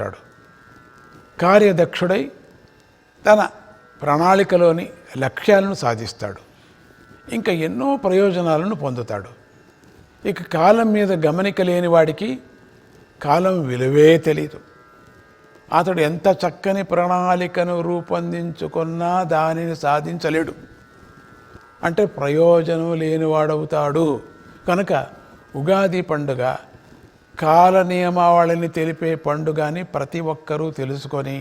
ఉంటాడు. కార్యదక్షుడై తన ప్రణాళికలోని లక్ష్యాలను సాధిస్తాడు. ఇంకా ఎన్నో ప్రయోజనాలను పొందుతాడు. ఇక కాలం మీద గమనిక లేని వాడికి కాలం విలువే తెలీదు. అతడు ఎంత చక్కని ప్రణాళికను రూపొందించుకున్నా దానిని సాధించలేడు. అంటే ప్రయోజనం లేనివాడవుతాడు. కనుక ఉగాది పండుగ కాల నియమావళిని తెలిపే పండుగ అని ప్రతి ఒక్కరూ తెలుసుకొని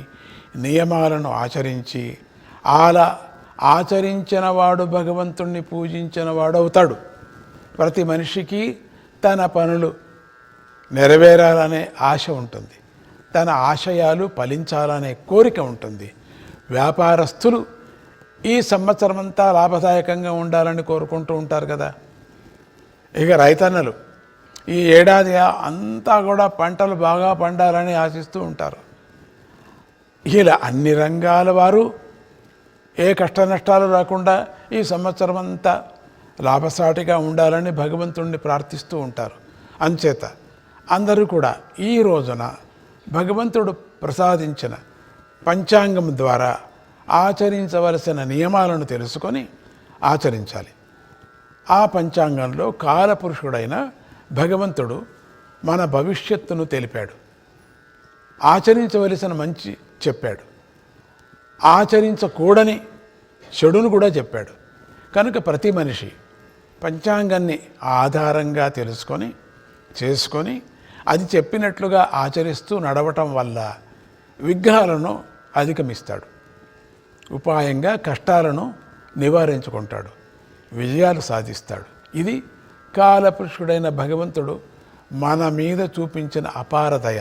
నియమాలను ఆచరించి అలా ఆచరించిన వాడు భగవంతుణ్ణి పూజించిన వాడు అవుతాడు. ప్రతి మనిషికి తన పనులు నెరవేరాలనే ఆశ ఉంటుంది. తన ఆశయాలు ఫలించాలనే కోరిక ఉంటుంది. వ్యాపారస్తులు ఈ సంవత్సరం అంతా లాభదాయకంగా ఉండాలని కోరుకుంటూ ఉంటారు కదా. ఇక రైతన్నలు ఈ ఏడాది అంతా కూడా పంటలు బాగా పండాలని ఆశిస్తూ ఉంటారు. ఇలా అన్ని రంగాల వారు ఏ కష్ట నష్టాలు రాకుండా ఈ సంవత్సరం అంతా లాభసాటిగా ఉండాలని భగవంతుణ్ణి ప్రార్థిస్తూ ఉంటారు. అంచేత అందరూ కూడా ఈ రోజున భగవంతుడు ప్రసాదించిన పంచాంగం ద్వారా ఆచరించవలసిన నియమాలను తెలుసుకొని ఆచరించాలి. ఆ పంచాంగంలో కాలపురుషుడైన భగవంతుడు మన భవిష్యత్తును తెలిపాడు. ఆచరించవలసిన మంచి చెప్పాడు, ఆచరించకూడని చెడును కూడా చెప్పాడు. కనుక ప్రతి మనిషి పంచాంగాన్ని ఆధారంగా చేసుకొని అది చెప్పినట్లుగా ఆచరిస్తూ నడవటం వల్ల విఘ్నాలను అధిగమిస్తాడు. ఉపాయంగా కష్టాలను నివారించుకుంటాడు, విజయాలు సాధిస్తాడు. ఇది కాలపురుషుడైన భగవంతుడు మన మీద చూపించిన అపార దయ.